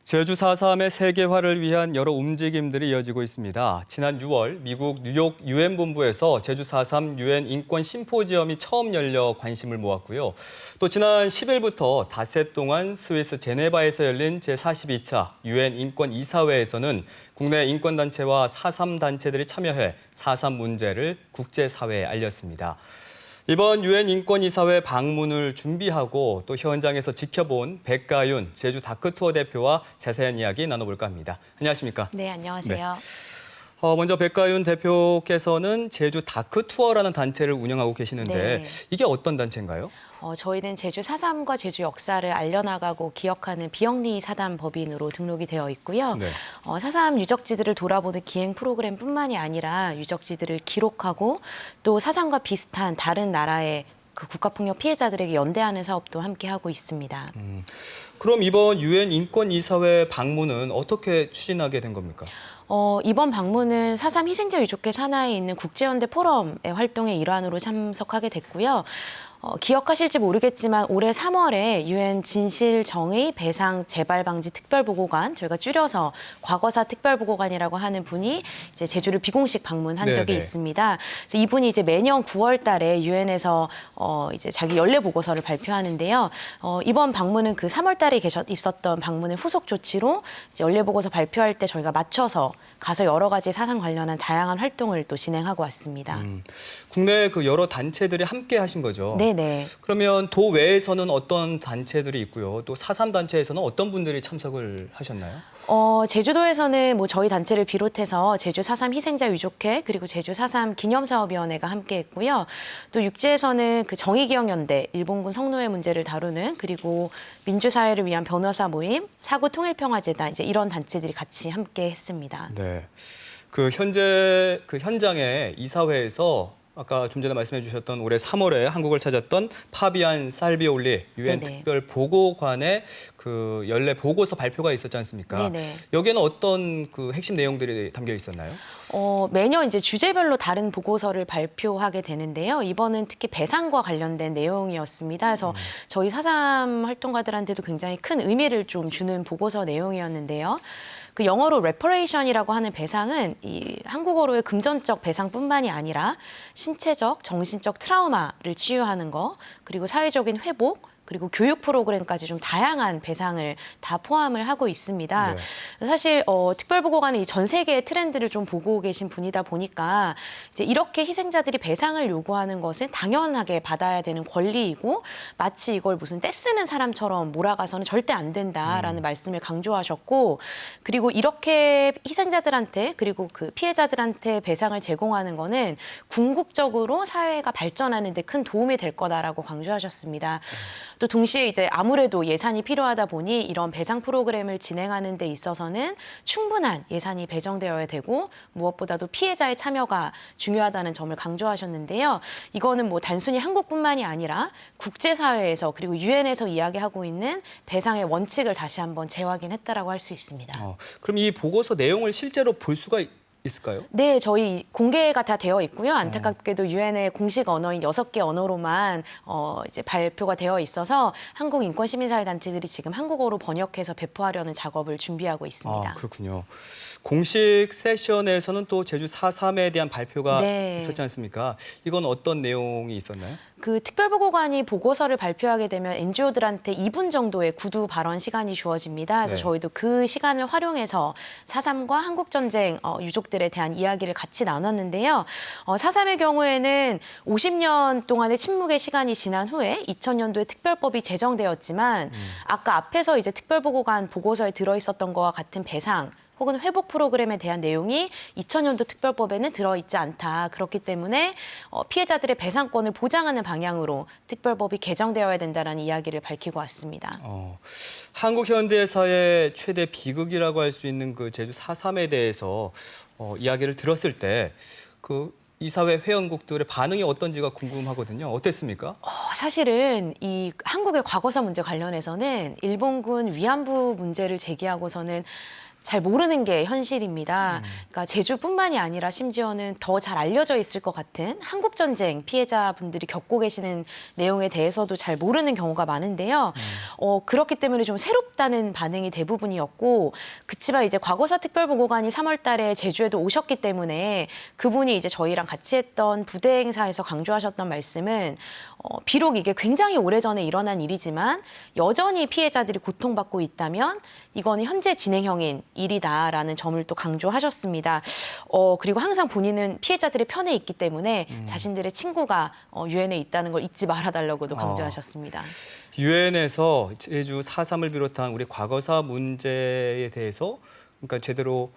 제주 4.3의 세계화를 위한 여러 움직임들이 이어지고 있습니다. 지난 6월 미국 뉴욕 유엔 본부에서 제주 4.3 유엔 인권 심포지엄이 처음 열려 관심을 모았고요. 또 지난 10일부터 닷새 동안 스위스 제네바에서 열린 제42차 유엔 인권 이사회에서는 국내 인권단체와 4.3 단체들이 참여해 4.3 문제를 국제사회에 알렸습니다. 이번 유엔 인권이사회 방문을 준비하고 또 현장에서 지켜본 백가윤 제주 다크투어 대표와 자세한 이야기 나눠볼까 합니다. 안녕하십니까? 네, 안녕하세요. 먼저 백가윤 대표께서는 제주 다크투어라는 단체를 운영하고 계시는데 네. 이게 어떤 단체인가요? 저희는 제주 4.3과 제주 역사를 알려나가고 기억하는 비영리 사단 법인으로 등록이 되어 있고요. 네. 4.3 유적지들을 돌아보는 기행 프로그램뿐만이 아니라 유적지들을 기록하고 또 4.3과 비슷한 다른 나라의 그 국가폭력 피해자들에게 연대하는 사업도 함께 하고 있습니다. 그럼 이번 유엔 인권이사회 방문은 어떻게 추진하게 된 겁니까? 이번 방문은 4.3 희생자 유족회 산하에 있는 국제연대 포럼의 활동의 일환으로 참석하게 됐고요. 기억하실지 모르겠지만 올해 3월에 유엔 진실정의 배상 재발 방지 특별보고관, 저희가 줄여서 과거사 특별보고관이라고 하는 분이 이제 제주를 비공식 방문한 적이 있습니다. 그래서 이분이 이제 매년 9월 달에 유엔에서 이제 자기 연례 보고서를 발표하는데요. 이번 방문은 그 3월 달에 있었던 방문의 후속 조치로 이제 연례 보고서 발표할 때 저희가 맞춰서 가서 여러 가지 사상 관련한 다양한 활동을 또 진행하고 왔습니다. 국내 그 여러 단체들이 함께 하신 거죠? 네네. 그러면 도외에서는 어떤 단체들이 있고요. 또 4.3 단체에서는 어떤 분들이 참석을 하셨나요? 제주도에서는 뭐 저희 단체를 비롯해서 제주 4.3 희생자 유족회 그리고 제주 4.3 기념사업위원회가 함께했고요. 또 육지에서는 그 정의기억연대, 일본군 성노예 문제를 다루는 그리고 민주사회를 위한 변호사 모임, 사고통일평화재단 이제 이런 단체들이 같이 함께했습니다. 네. 그 현장에 이사회에서 아까 좀 전에 말씀해 주셨던 올해 3월에 한국을 찾았던 파비안 살비올리 유엔 네네. 특별 보고관의 그 연례 보고서 발표가 있었지 않습니까? 네네. 여기에는 어떤 그 핵심 내용들이 담겨 있었나요? 매년 이제 주제별로 다른 보고서를 발표하게 되는데요. 이번은 특히 배상과 관련된 내용이었습니다. 그래서 저희 4.3 활동가들한테도 굉장히 큰 의미를 좀 주는 보고서 내용이었는데요. 그 영어로 reparation이라고 하는 배상은 이 한국어로의 금전적 배상뿐만이 아니라 신체적, 정신적 트라우마를 치유하는 거, 그리고 사회적인 회복, 그리고 교육 프로그램까지 좀 다양한 배상을 다 포함을 하고 있습니다. 네. 사실 특별보고관은 이 전 세계의 트렌드를 좀 보고 계신 분이다 보니까 이제 이렇게 희생자들이 배상을 요구하는 것은 당연하게 받아야 되는 권리이고 마치 이걸 무슨 떼쓰는 사람처럼 몰아가서는 절대 안 된다라는 말씀을 강조하셨고 그리고 이렇게 희생자들한테 그리고 그 피해자들한테 배상을 제공하는 거는 궁극적으로 사회가 발전하는 데 큰 도움이 될 거다라고 강조하셨습니다. 또 동시에 이제 아무래도 예산이 필요하다 보니 이런 배상 프로그램을 진행하는 데 있어서는 충분한 예산이 배정되어야 되고 무엇보다도 피해자의 참여가 중요하다는 점을 강조하셨는데요. 이거는 뭐 단순히 한국뿐만이 아니라 국제사회에서 그리고 유엔에서 이야기하고 있는 배상의 원칙을 다시 한번 재확인했다라고 할 수 있습니다. 그럼 이 보고서 내용을 실제로 볼 수가 있을까요? 네, 저희 공개가 다 되어 있고요. 안타깝게도 유엔의 공식 언어인 6개 언어로만 이제 발표가 되어 있어서 한국 인권시민사회 단체들이 지금 한국어로 번역해서 배포하려는 작업을 준비하고 있습니다. 그렇군요. 공식 세션에서는 또 제주 4.3에 대한 발표가 네. 있었지 않습니까? 이건 어떤 내용이 있었나요? 그 특별보고관이 보고서를 발표하게 되면 NGO들한테 2분 정도의 구두 발언 시간이 주어집니다. 그래서 네. 저희도 그 시간을 활용해서 4.3과 한국전쟁 유족들에 대한 이야기를 같이 나눴는데요. 4.3의 경우에는 50년 동안의 침묵의 시간이 지난 후에 2000년도에 특별법이 제정되었지만 아까 앞에서 이제 특별보고관 보고서에 들어있었던 거와 같은 배상 혹은 회복 프로그램에 대한 내용이 2000년도 특별법에는 들어있지 않다. 그렇기 때문에 피해자들의 배상권을 보장하는 방향으로 특별법이 개정되어야 된다는 이야기를 밝히고 왔습니다. 한국 현대사의 최대 비극이라고 할 수 있는 그 제주 4.3에 대해서 이야기를 들었을 때 그 이사회 회원국들의 반응이 어떤지가 궁금하거든요. 어땠습니까? 사실은 이 한국의 과거사 문제 관련해서는 일본군 위안부 문제를 제기하고서는 잘 모르는 게 현실입니다. 그러니까 제주뿐만이 아니라 심지어는 더 잘 알려져 있을 것 같은 한국전쟁 피해자분들이 겪고 계시는 내용에 대해서도 잘 모르는 경우가 많은데요. 그렇기 때문에 좀 새롭다는 반응이 대부분이었고, 그치만 이제 과거사 특별보고관이 3월 달에 제주에도 오셨기 때문에 그분이 이제 저희랑 같이 했던 부대 행사에서 강조하셨던 말씀은 비록 이게 굉장히 오래전에 일어난 일이지만 여전히 피해자들이 고통받고 있다면 이거는 현재 진행형인 일이다라는 점을 또 강조하셨습니다. 그리고 항상 본인은 피해자들의 편에 있기 때문에 자신들의 친구가 유엔에 있다는 걸 잊지 말아달라고도 강조하셨습니다. 유엔에서 제주 4.3을 비롯한 우리 과거사 문제에 대해서 그러니까 제대로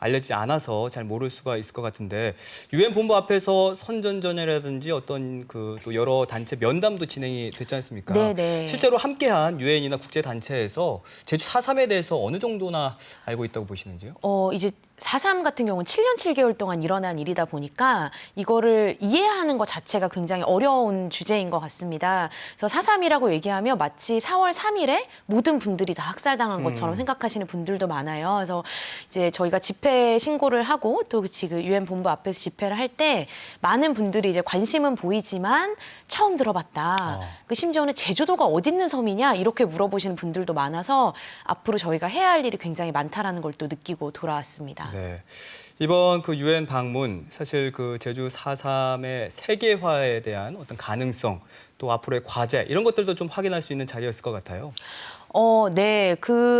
알려지지 않아서 잘 모를 수가 있을 것 같은데 유엔 본부 앞에서 선전전이라든지 어떤 그 또 여러 단체 면담도 진행이 됐지 않습니까? 네네. 실제로 함께한 유엔이나 국제 단체에서 제주 4.3에 대해서 어느 정도나 알고 있다고 보시는지요? 이제 4.3 같은 경우는 7년 7개월 동안 일어난 일이다 보니까 이거를 이해하는 것 자체가 굉장히 어려운 주제인 것 같습니다. 그래서 4.3이라고 얘기하면 마치 4월 3일에 모든 분들이 다 학살당한 것처럼 생각하시는 분들도 많아요. 그래서 이제 저희가 집회 신고를 하고 또 그 유엔 본부 앞에서 집회를 할 때 많은 분들이 이제 관심은 보이지만 처음 들어봤다. 그 심지어는 제주도가 어디 있는 섬이냐 이렇게 물어보시는 분들도 많아서 앞으로 저희가 해야 할 일이 굉장히 많다라는 걸 또 느끼고 돌아왔습니다. 네. 이번 그 유엔 방문 사실 그 제주 4.3의 세계화에 대한 어떤 가능성 또 앞으로의 과제 이런 것들도 좀 확인할 수 있는 자리였을 것 같아요. 네.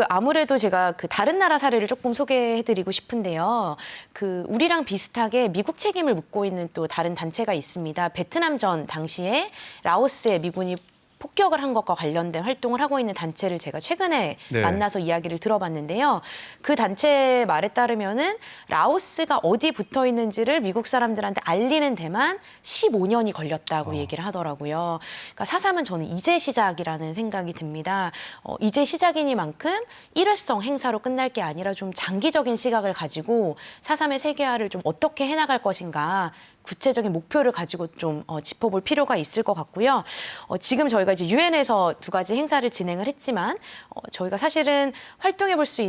아무래도 제가 다른 나라 사례를 조금 소개해드리고 싶은데요. 우리랑 비슷하게 미국 책임을 묻고 있는 또 다른 단체가 있습니다. 베트남전 당시에 라오스에 미군이 폭격을 한 것과 관련된 활동을 하고 있는 단체를 제가 최근에 네. 만나서 이야기를 들어봤는데요. 그 단체 말에 따르면은 라오스가 어디 붙어 있는지를 미국 사람들한테 알리는 데만 15년이 걸렸다고 얘기를 하더라고요. 그러니까 4.3은 저는 이제 시작이라는 생각이 듭니다. 이제 시작이니만큼 일회성 행사로 끝날 게 아니라 좀 장기적인 시각을 가지고 4.3의 세계화를 좀 어떻게 해나갈 것인가 구체적인 목표를 가지고 좀 짚어볼 필요가 있을 것 같고요. 지금 저희가 이제 유엔에서 2가지 행사를 진행을 했지만 저희가 사실은 활용해 볼 수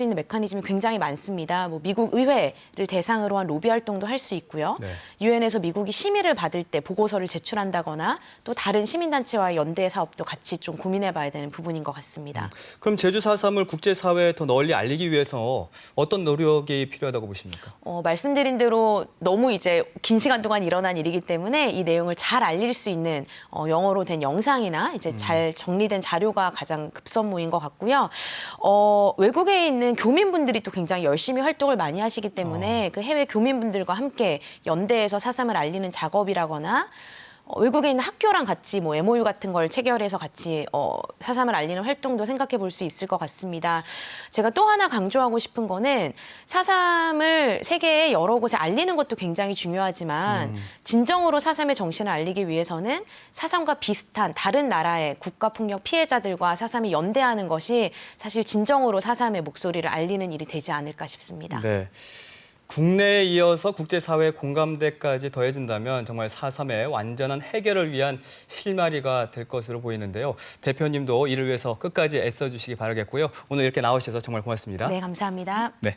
있는 메커니즘이 굉장히 많습니다. 뭐 미국 의회를 대상으로 한 로비 활동도 할 수 있고요. 네. 유엔에서 미국이 심의를 받을 때 보고서를 제출한다거나 또 다른 시민단체와의 연대 사업도 같이 좀 고민해봐야 되는 부분인 것 같습니다. 그럼 제주 4.3을 국제사회에 더 널리 알리기 위해서 어떤 노력이 필요하다고 보십니까? 말씀드린 대로 너무 이제 긴 시간 동안 일어난 일이기 때문에 이 내용을 잘 알릴 수 있는 영어로 된 영상이나 이제 잘 정리된 자료가 가장 급선무인 것 같고요. 외국에 있는 교민분들이 또 굉장히 열심히 활동을 많이 하시기 때문에 그 해외 교민분들과 함께 연대해서 4.3을 알리는 작업이라거나 외국에 있는 학교랑 같이 뭐 MOU 같은 걸 체결해서 같이 4.3을 알리는 활동도 생각해 볼 수 있을 것 같습니다. 제가 또 하나 강조하고 싶은 거는 4.3을 세계의 여러 곳에 알리는 것도 굉장히 중요하지만 진정으로 4.3의 정신을 알리기 위해서는 4.3과 비슷한 다른 나라의 국가폭력 피해자들과 4.3이 연대하는 것이 사실 진정으로 4.3의 목소리를 알리는 일이 되지 않을까 싶습니다. 네. 국내에 이어서 국제사회 공감대까지 더해진다면 정말 4.3의 완전한 해결을 위한 실마리가 될 것으로 보이는데요. 대표님도 이를 위해서 끝까지 애써주시기 바라겠고요. 오늘 이렇게 나오셔서 정말 고맙습니다. 네, 감사합니다. 네.